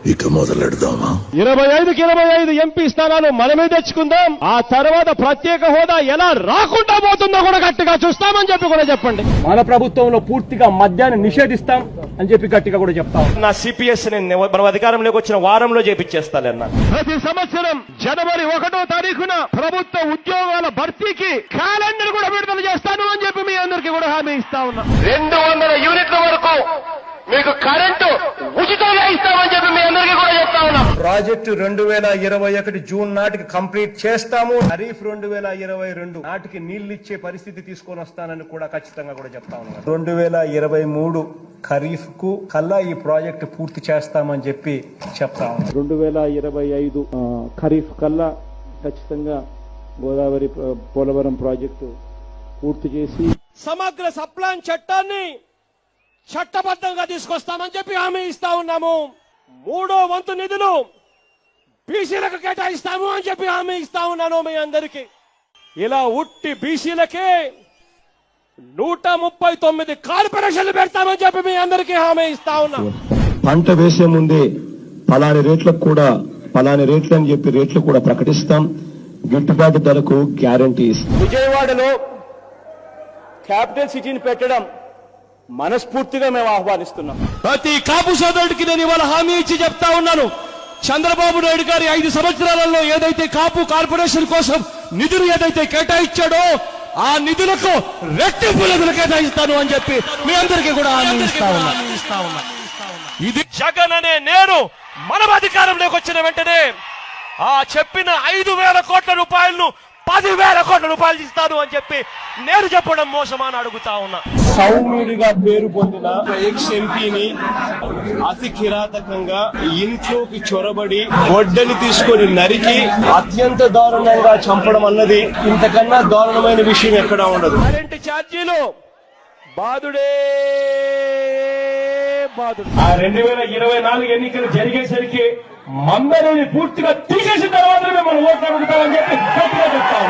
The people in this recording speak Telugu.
ఇక మొదలెడదామా? 25కి 25 ఎంపీ స్థానాలు మనమే తెచ్చుకుందాం. ఆ తర్వాత ప్రత్యేక హోదా ఎలా రాకుండా పోతుందో కూడా గట్టిగా చూస్తామని చెప్పి కూడా చెప్పండి. మన ప్రభుత్వంలో పూర్తిగా మద్యాన్ని నిషేధిస్తాం అని చెప్పి గట్టిగా కూడా చెప్తాం. నా సిపిఎస్ మనం అధికారంలోకి వచ్చిన వారంలో చేపించేస్తానన్నా. ప్రతి సంవత్సరం జనవరి 1వ తారీఖున ప్రభుత్వ ఉద్యోగాల భర్తీకి క్యాలెండర్ కూడా విడుదల చేస్తాను అని చెప్పి మీ అందరికీ కూడా హామీ ఇస్తా ఉన్నా. 200 యూనిట్ల వరకు మీకు కరెంటు ఉచితంగా ఇస్తామని చెప్పి మీ అందరికీ కూడా చెప్తా ఉన్నాం. ప్రాజెక్టు 2021 జూన్ నాటికి కంప్లీట్ చేస్తాము. ఖరీఫ్ 2022 నాటికి నీళ్లు ఇచ్చే పరిస్థితి తీసుకొని వస్తానని కూడా ఖచ్చితంగా కూడా చెప్తా ఉన్నాం. 2023 ఖరీఫ్ కు కల్లా ఈ ప్రాజెక్టు పూర్తి చేస్తామని చెప్పి చెప్తా ఉన్నాం. 2025 ఖరీఫ్ కల్లా ఖచ్చితంగా గోదావరి పోలవరం ప్రాజెక్టు పూర్తి చేసి సమగ్ర సప్లాన్ చట్టాన్ని చట్టబద్ధంగా తీసుకొస్తామని చెప్పి హామీ ఇస్తా ఉన్నాము. 3వ వంతు నిధులు బీసీలకు కేటాయిస్తాము అని చెప్పి హామీ ఇస్తా ఉన్నాను మీ అందరికీ. ఇలా ఉట్టి బీసీలకే 139 కార్పొరేషన్లు పెడతామని చెప్పి మీ అందరికీ హామీ ఇస్తా ఉన్నాం. పంట వేసే ముందే పలాని రేట్లకు కూడా పలాని రేట్లు అని చెప్పి రేట్లు కూడా ప్రకటిస్తాం. గిట్టుబాటు ధరకు గ్యారంటీ ఇస్తాం. విజయవాడలో క్యాపిటల్ సిటీని పెట్టడం మనస్ఫూర్తిగా మేము ఆహ్వానిస్తున్నాం. ప్రతి కాపు సోదరుడికి నేను ఇవాళ హామీ ఇచ్చి చెప్తా ఉన్నాను. చంద్రబాబు నాయుడు గారి 5 సంవత్సరాలలో ఏదైతే కాపు కార్పొరేషన్ కోసం నిధులు ఏదైతే కేటాయించాడో ఆ నిధులకు రెట్టింపు నిధులు కేటాయిస్తాను అని చెప్పి మీ అందరికీ కూడా హామీ ఇస్తా ఉన్నా. ఇది జగన్ అనే నేను మనం అధికారంలోకి వచ్చిన వెంటనే ఆ చెప్పిన 5,000 కోట్ల రూపాయలను 10,000 కోట్ల రూపాయలు ఇస్తాను అని చెప్పి నేను చెప్పడం మోసమా అని అడుగుతా ఉన్నా. సౌమ్యుడిగా పేరు పొందిన ఎక్స్ ఎంపీని అతి కిరాతకంగా ఇంట్లోకి చొరబడి గొడ్డలి తీసుకొని నరికి అత్యంత దారుణంగా చంపడం అన్నది ఇంతకన్నా దారుణమైన విషయం ఎక్కడా ఉండదు. కరెంటు ఛార్జీలు బాదుడే బాదుడు. ఆ 2024 ఎన్నికలు జరిగేసరికి మందరిని పూర్తిగా తీసేసిన తర్వాత మనం ఓట్లు అడుగుతామని చెప్పి గట్టిగా చెప్తాం.